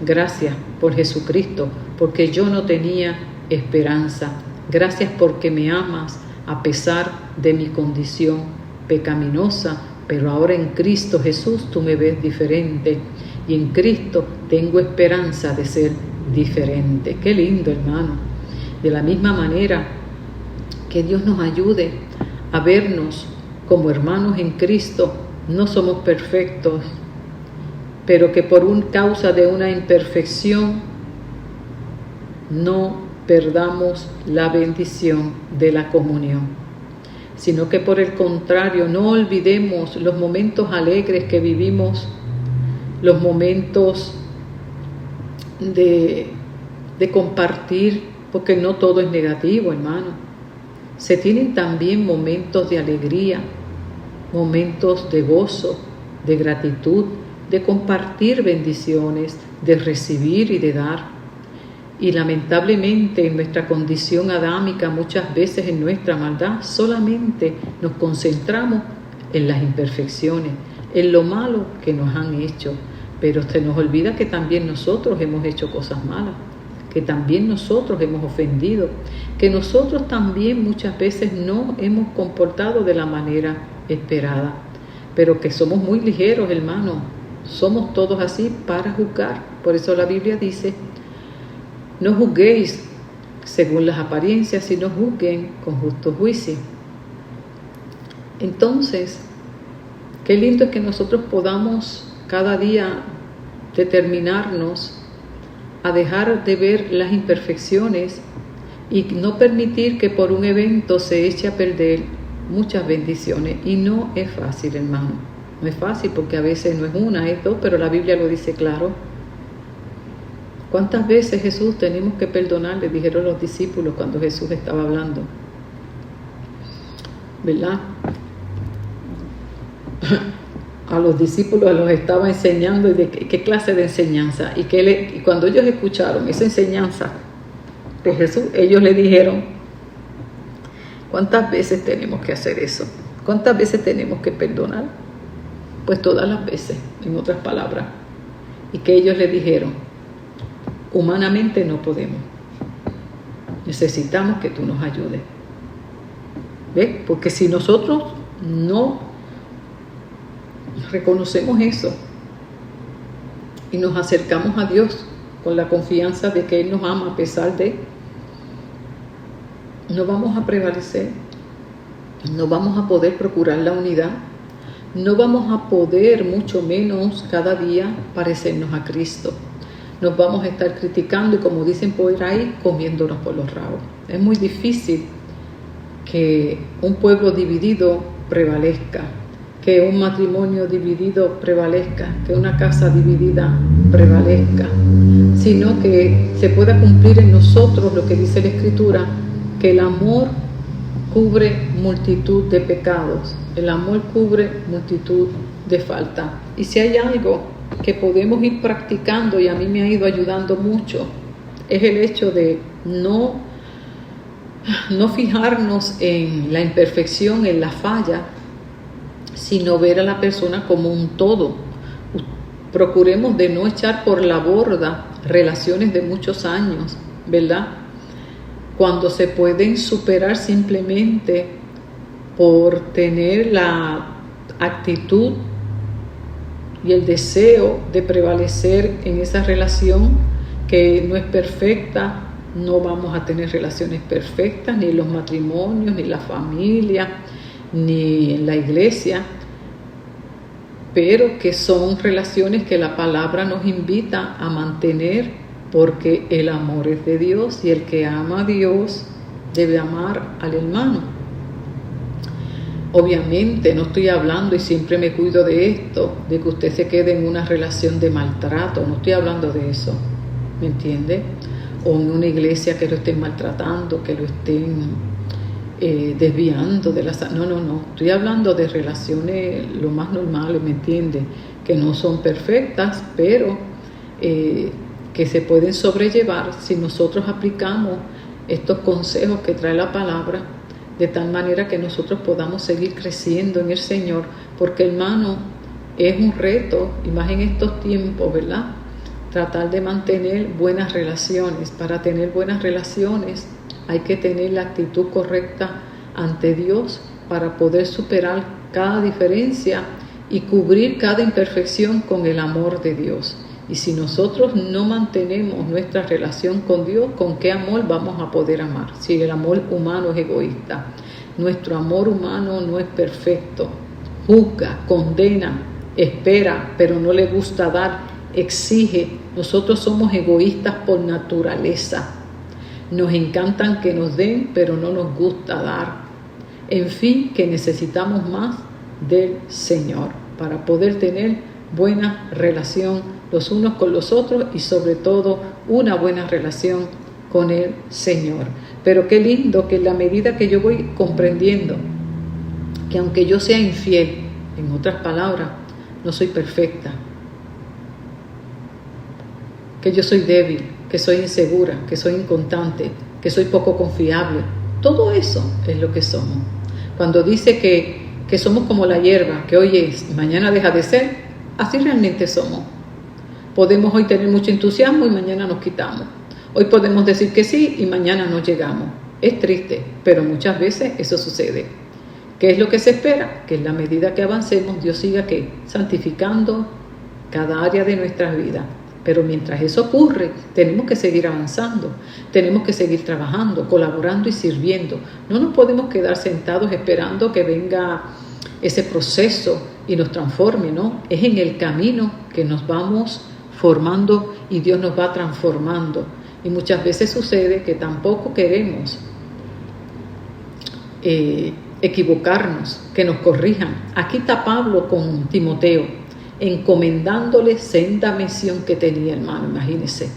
Speaker 2: gracias por Jesucristo, porque yo no tenía esperanza. Gracias porque me amas a pesar de mi condición pecaminosa, pero ahora en Cristo Jesús tú me ves diferente, y en Cristo tengo esperanza de ser diferente. Qué lindo, hermano. De la misma manera que Dios nos ayude a vernos como hermanos en Cristo. No somos perfectos, pero que por causa de una imperfección no perdamos la bendición de la comunión, sino que por el contrario no olvidemos los momentos alegres que vivimos, los momentos de compartir, porque no todo es negativo, hermano. Se tienen también momentos de alegría, momentos de gozo, de gratitud, de compartir bendiciones, de recibir y de dar. Y lamentablemente en nuestra condición adámica, muchas veces en nuestra maldad, solamente nos concentramos en las imperfecciones, en lo malo que nos han hecho, pero se nos olvida que también nosotros hemos hecho cosas malas, que también nosotros hemos ofendido, que nosotros también muchas veces no hemos comportado de la manera esperada, pero que somos muy ligeros, hermano. Somos todos así para juzgar. Por eso la Biblia dice: no juzguéis según las apariencias, sino juzguen con justo juicio. Entonces, qué lindo es que nosotros podamos cada día determinarnos a dejar de ver las imperfecciones y no permitir que por un evento se eche a perder muchas bendiciones. Y no es fácil, hermano. No es fácil, porque a veces no es una, es dos, pero la Biblia lo dice claro. ¿Cuántas veces, Jesús, tenemos que perdonar? Le dijeron los discípulos cuando Jesús estaba hablando, ¿verdad? A los discípulos los estaba enseñando. ¿Y de qué clase de enseñanza? Y cuando ellos escucharon esa enseñanza de Jesús, ellos le dijeron: ¿cuántas veces tenemos que hacer eso? ¿Cuántas veces tenemos que perdonar? Pues todas las veces, en otras palabras. Y que ellos le dijeron: humanamente no podemos, necesitamos que tú nos ayudes. ¿Ves? Porque si nosotros no reconocemos eso y nos acercamos a Dios con la confianza de que Él nos ama a pesar de, no vamos a prevalecer, no vamos a poder procurar la unidad, no vamos a poder, mucho menos cada día, parecernos a Cristo. Nos vamos a estar criticando y, como dicen por ahí, comiéndonos por los rabos. Es muy difícil que un pueblo dividido prevalezca, que un matrimonio dividido prevalezca, que una casa dividida prevalezca, sino que se pueda cumplir en nosotros lo que dice la Escritura, que el amor cubre multitud de pecados, el amor cubre multitud de faltas. Y si hay algo que podemos ir practicando, y a mí me ha ido ayudando mucho, es el hecho de no fijarnos en la imperfección, en la falla, sino ver a la persona como un todo. Procuremos de no echar por la borda relaciones de muchos años, ¿verdad? Cuando se pueden superar simplemente por tener la actitud y el deseo de prevalecer en esa relación que no es perfecta. No vamos a tener relaciones perfectas, ni en los matrimonios, ni en la familia, ni en la iglesia, pero que son relaciones que la palabra nos invita a mantener, porque el amor es de Dios y el que ama a Dios debe amar al hermano. Obviamente no estoy hablando, y siempre me cuido de esto, de que usted se quede en una relación de maltrato, no estoy hablando de eso, ¿me entiende? O en una iglesia que lo estén maltratando, que lo estén desviando de las... No, estoy hablando de relaciones lo más normales, ¿me entiende? Que no son perfectas, pero que se pueden sobrellevar si nosotros aplicamos estos consejos que trae la palabra, de tal manera que nosotros podamos seguir creciendo en el Señor, porque hermano, es un reto, y más en estos tiempos, ¿verdad? Tratar de mantener buenas relaciones. Para tener buenas relaciones hay que tener la actitud correcta ante Dios para poder superar cada diferencia y cubrir cada imperfección con el amor de Dios. Y si nosotros no mantenemos nuestra relación con Dios, ¿con qué amor vamos a poder amar? Si el amor humano es egoísta. Nuestro amor humano no es perfecto. Juzga, condena, espera, pero no le gusta dar, exige. Nosotros somos egoístas por naturaleza. Nos encantan que nos den, pero no nos gusta dar. En fin, que necesitamos más del Señor para poder tener buena relación los unos con los otros, y sobre todo una buena relación con el Señor. Pero qué lindo que en la medida que yo voy comprendiendo que aunque yo sea infiel, en otras palabras, no soy perfecta, que yo soy débil, que soy insegura, que soy inconstante, que soy poco confiable. Todo eso es lo que somos. Cuando dice que somos como la hierba, que hoy es y mañana deja de ser, así realmente somos. Podemos hoy tener mucho entusiasmo y mañana nos quitamos. Hoy podemos decir que sí y mañana no llegamos. Es triste, pero muchas veces eso sucede. ¿Qué es lo que se espera? Que en la medida que avancemos, Dios siga ¿qué? Santificando cada área de nuestras vidas. Pero mientras eso ocurre, tenemos que seguir avanzando, tenemos que seguir trabajando, colaborando y sirviendo. No nos podemos quedar sentados esperando que venga ese proceso y nos transforme, ¿no? Es en el camino que nos vamos formando y Dios nos va transformando. Y muchas veces sucede que tampoco queremos equivocarnos, que nos corrijan. Aquí está Pablo con Timoteo, encomendándole senda misión que tenía, hermano, imagínese.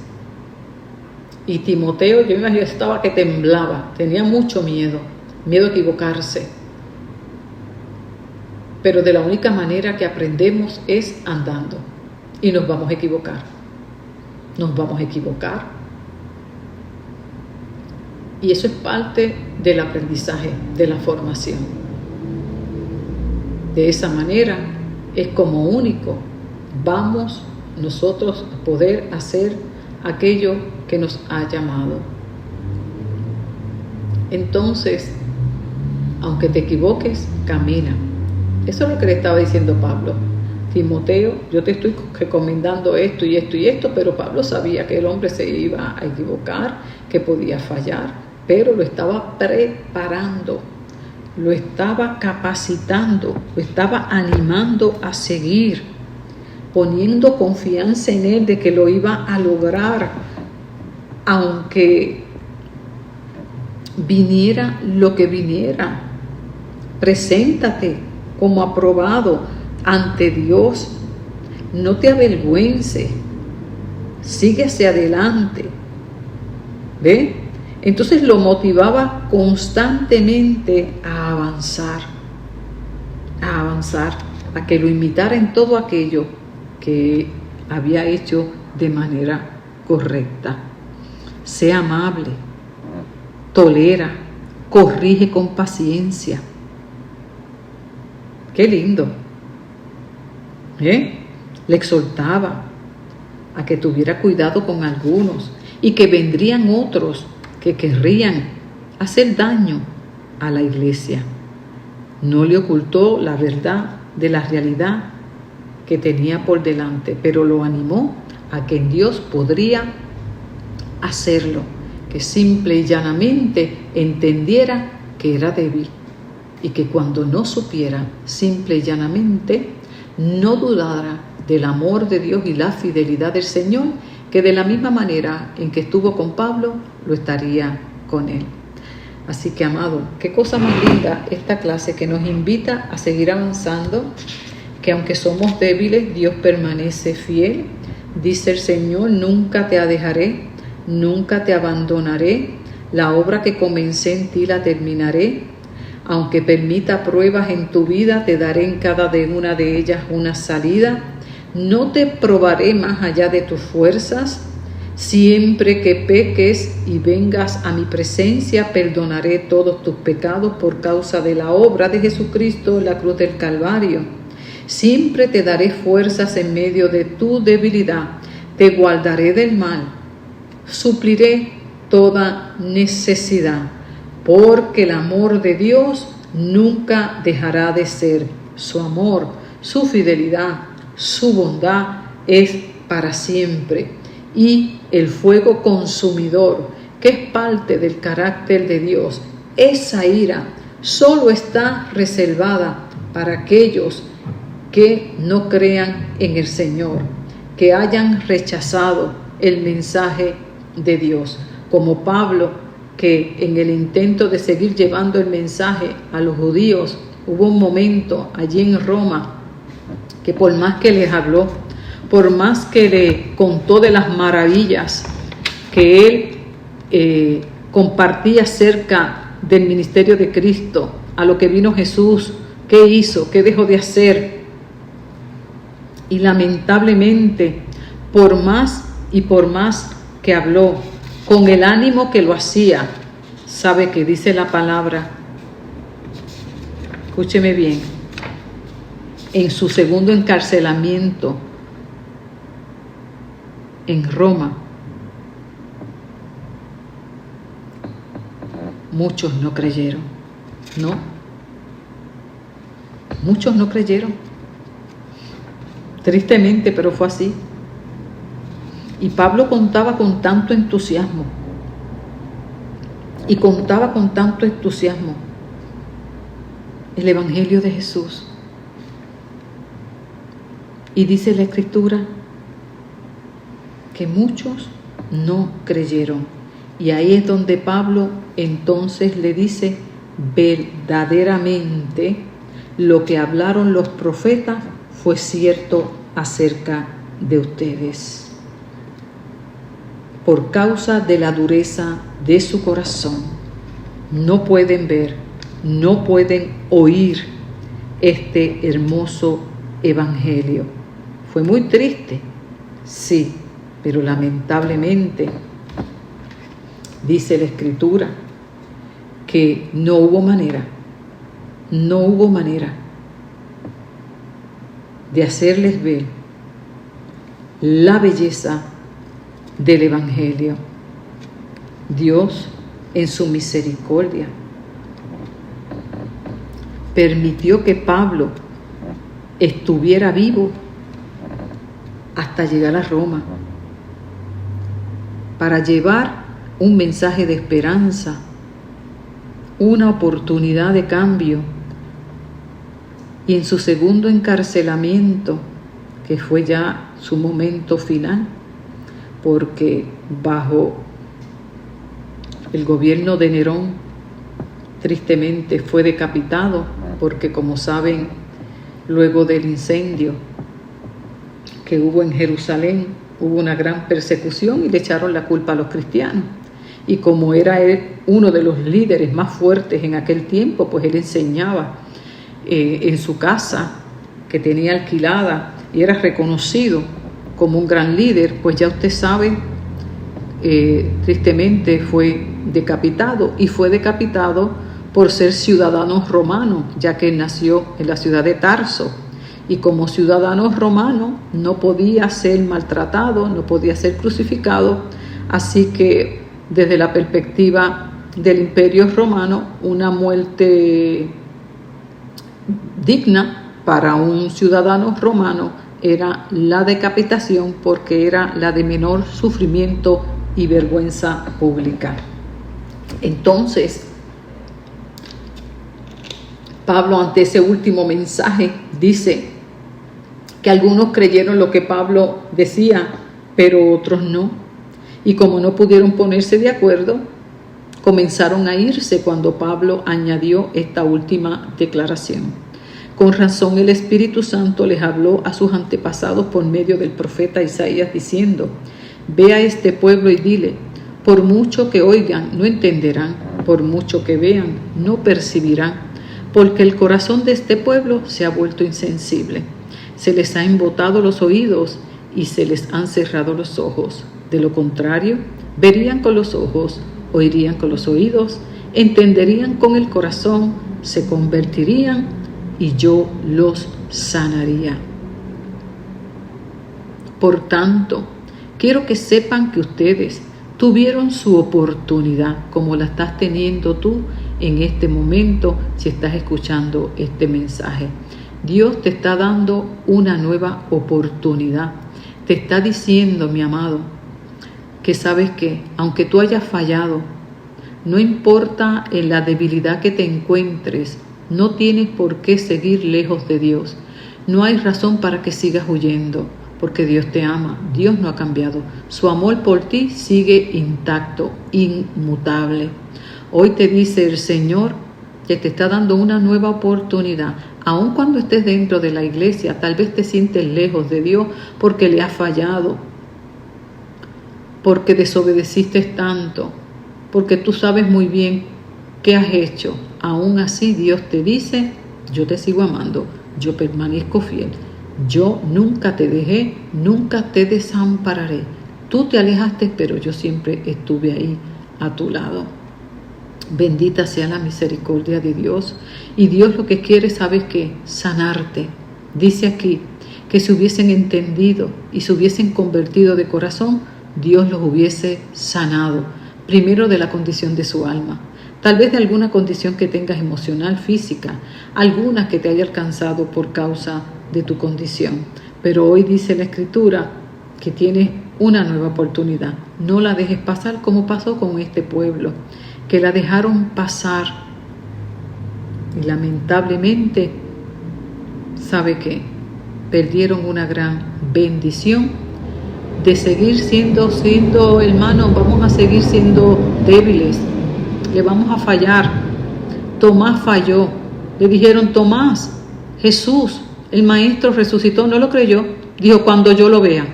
Speaker 2: Y Timoteo, yo me imagino, estaba que temblaba, tenía mucho miedo a equivocarse. Pero de la única manera que aprendemos es andando, y nos vamos a equivocar. Y eso es parte del aprendizaje, de la formación. De esa manera es como único vamos nosotros a poder hacer aquello que nos ha llamado. Entonces, aunque te equivoques, camina. Eso es lo que le estaba diciendo Pablo. Timoteo, yo te estoy recomendando esto y esto y esto, pero Pablo sabía que el hombre se iba a equivocar, que podía fallar, pero lo estaba preparando, lo estaba capacitando, lo estaba animando a seguir, poniendo confianza en él de que lo iba a lograr, aunque viniera lo que viniera. Preséntate como aprobado ante Dios. No te avergüences, sigue hacia adelante. ¿Ve? Entonces lo motivaba constantemente a avanzar, a que lo imitara en todo aquello que había hecho de manera correcta. Sé amable, tolera, corrige con paciencia. Qué lindo. Le exhortaba a que tuviera cuidado con algunos y que vendrían otros que querrían hacer daño a la iglesia. No le ocultó la verdad de la realidad que tenía por delante, pero lo animó a que en Dios podría hacerlo, que simple y llanamente entendiera que era débil y que cuando no supiera, simple y llanamente, no dudara del amor de Dios y la fidelidad del Señor, que de la misma manera en que estuvo con Pablo, lo estaría con él. Así que, amado, qué cosa más linda esta clase que nos invita a seguir avanzando, que aunque somos débiles, Dios permanece fiel. Dice el Señor, nunca te dejaré, nunca te abandonaré, la obra que comencé en ti la terminaré. Aunque permita pruebas en tu vida, te daré en cada una de ellas una salida. No te probaré más allá de tus fuerzas. Siempre que peques y vengas a mi presencia, perdonaré todos tus pecados por causa de la obra de Jesucristo en la cruz del Calvario. Siempre te daré fuerzas en medio de tu debilidad. Te guardaré del mal. Supliré toda necesidad, porque el amor de Dios nunca dejará de ser. Su amor, su fidelidad, su bondad es para siempre. Y el fuego consumidor, que es parte del carácter de Dios, esa ira solo está reservada para aquellos que no crean en el Señor, que hayan rechazado el mensaje de Dios, como Pablo, que en el intento de seguir llevando el mensaje a los judíos, hubo un momento allí en Roma que por más que les habló, por más que le contó de las maravillas que él compartía acerca del ministerio de Cristo, a lo que vino Jesús, qué hizo, qué dejó de hacer, y lamentablemente por más que habló, con el ánimo que lo hacía, sabe que dice la palabra, escúcheme bien, en su segundo encarcelamiento en Roma, muchos no creyeron, ¿no? Muchos no creyeron, tristemente, pero fue así. Y Pablo contaba con tanto entusiasmo, el Evangelio de Jesús. Y dice la Escritura que muchos no creyeron. Y ahí es donde Pablo entonces le dice, verdaderamente lo que hablaron los profetas fue cierto acerca de ustedes. Por causa de la dureza de su corazón, no pueden ver, no pueden oír este hermoso evangelio. Fue muy triste, sí, pero lamentablemente dice la Escritura que no hubo manera de hacerles ver la belleza del evangelio. Dios, en su misericordia, permitió que Pablo estuviera vivo hasta llegar a Roma para llevar un mensaje de esperanza, una oportunidad de cambio. Y en su segundo encarcelamiento, que fue ya su momento final, porque bajo el gobierno de Nerón, tristemente fue decapitado, porque como saben, luego del incendio que hubo en Jerusalén, hubo una gran persecución y le echaron la culpa a los cristianos. Y como era él uno de los líderes más fuertes en aquel tiempo, pues él enseñaba en su casa que tenía alquilada y era reconocido como un gran líder, pues ya usted sabe, tristemente fue decapitado, y fue decapitado por ser ciudadano romano, ya que él nació en la ciudad de Tarso, y como ciudadano romano no podía ser maltratado, no podía ser crucificado, así que desde la perspectiva del Imperio Romano, una muerte digna para un ciudadano romano era la decapitación, porque era la de menor sufrimiento y vergüenza pública. Entonces, Pablo, ante ese último mensaje, dice que algunos creyeron lo que Pablo decía, pero otros no. Y como no pudieron ponerse de acuerdo, comenzaron a irse cuando Pablo añadió esta última declaración. Con razón el Espíritu Santo les habló a sus antepasados por medio del profeta Isaías diciendo: ve a este pueblo y dile, por mucho que oigan no entenderán, por mucho que vean no percibirán, porque el corazón de este pueblo se ha vuelto insensible. Se les ha embotado los oídos y se les han cerrado los ojos. De lo contrario, verían con los ojos, oirían con los oídos, entenderían con el corazón, se convertirían y yo los sanaría. Por tanto, quiero que sepan que ustedes tuvieron su oportunidad, como la estás teniendo tú en este momento si estás escuchando este mensaje. Dios te está dando una nueva oportunidad. Te está diciendo, mi amado, que sabes que aunque tú hayas fallado, no importa en la debilidad que te encuentres, no tienes por qué seguir lejos de Dios. No hay razón para que sigas huyendo, porque Dios te ama. Dios no ha cambiado. Su amor por ti sigue intacto, inmutable. Hoy te dice el Señor que te está dando una nueva oportunidad. Aun cuando estés dentro de la iglesia, tal vez te sientes lejos de Dios porque le has fallado, porque desobedeciste tanto, porque tú sabes muy bien qué has hecho. Aún así Dios te dice: yo te sigo amando, yo permanezco fiel, yo nunca te dejé, nunca te desampararé. Tú te alejaste, pero yo siempre estuve ahí a tu lado. Bendita sea la misericordia de Dios. Y Dios lo que quiere, ¿sabes qué? Sanarte. Dice aquí que si hubiesen entendido y se hubiesen convertido de corazón, Dios los hubiese sanado. Primero de la condición de su alma. Tal vez de alguna condición que tengas emocional, física, alguna que te haya alcanzado por causa de tu condición. Pero hoy dice la Escritura que tienes una nueva oportunidad. No la dejes pasar como pasó con este pueblo, que la dejaron pasar. Y lamentablemente, ¿sabe qué? Perdieron una gran bendición de seguir siendo hermanos, vamos a seguir siendo débiles. Le vamos a fallar. Tomás falló. Le dijeron: Tomás, Jesús, el Maestro resucitó. No lo creyó. Dijo: cuando yo lo vea.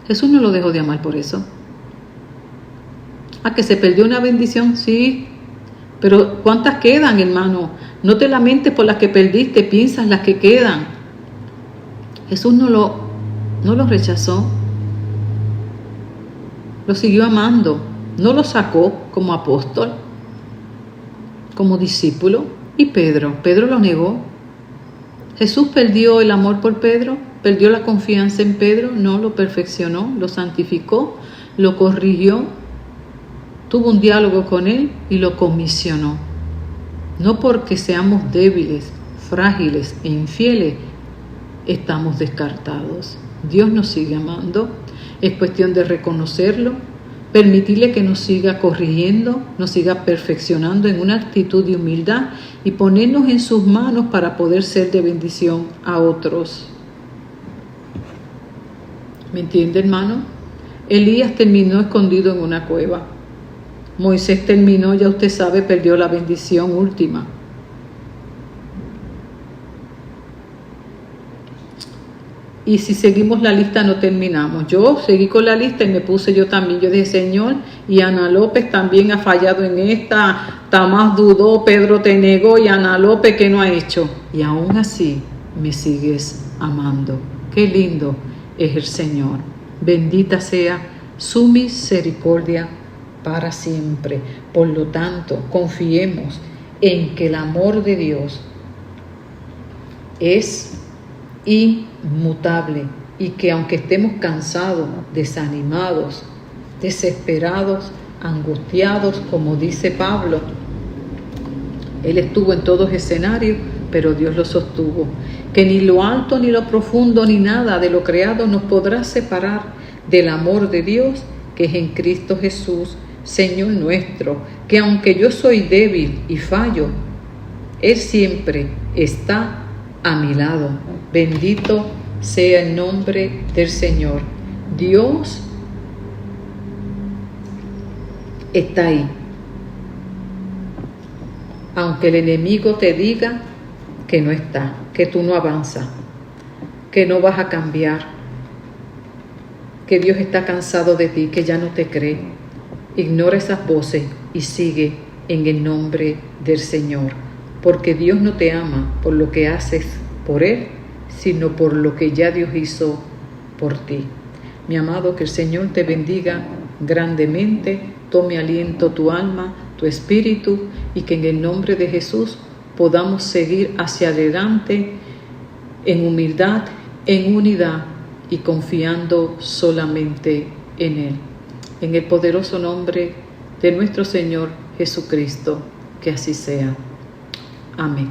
Speaker 2: Jesús no lo dejó de amar por eso. ¿A que se perdió una bendición? Sí. Pero ¿cuántas quedan, hermano? No te lamentes por las que perdiste, piensa en las que quedan. Jesús no lo rechazó. Lo siguió amando. No lo sacó como apóstol, como discípulo. Y Pedro lo negó. Jesús perdió el amor por Pedro, perdió la confianza en Pedro, no lo perfeccionó, lo santificó, lo corrigió, tuvo un diálogo con él y lo comisionó. No porque seamos débiles, frágiles e infieles, estamos descartados. Dios nos sigue amando, es cuestión de reconocerlo, permitirle que nos siga corrigiendo, nos siga perfeccionando en una actitud de humildad y ponernos en sus manos para poder ser de bendición a otros. ¿Me entiende, hermano? Elías terminó escondido en una cueva. Moisés terminó, ya usted sabe, perdió la bendición última. y si seguimos la lista no terminamos. Yo seguí con la lista y me puse yo también. Yo dije, Señor, y Ana López también ha fallado en esta, Tamás dudó, Pedro te negó, y Ana López, ¿qué no ha hecho? Y aún así me sigues amando. Qué lindo es el Señor. Bendita sea su misericordia para siempre. Por lo tanto, confiemos en que el amor de Dios es inmutable y que aunque estemos cansados, desanimados, desesperados, angustiados, como dice Pablo, él estuvo en todos escenarios, pero Dios lo sostuvo. Que ni lo alto, ni lo profundo, ni nada de lo creado nos podrá separar del amor de Dios que es en Cristo Jesús, Señor nuestro. Que aunque yo soy débil y fallo, Él siempre está a mi lado. Bendito sea el nombre del Señor. Dios está ahí. Aunque el enemigo te diga que no está, que tú no avanzas, que no vas a cambiar, que Dios está cansado de ti, que ya no te cree. Ignora esas voces y sigue en el nombre del Señor, porque Dios no te ama por lo que haces por Él, sino por lo que ya Dios hizo por ti. Mi amado, que el Señor te bendiga grandemente, tome aliento tu alma, tu espíritu, y que en el nombre de Jesús podamos seguir hacia adelante en humildad, en unidad y confiando solamente en Él. En el poderoso nombre de nuestro Señor Jesucristo, que así sea. Amén.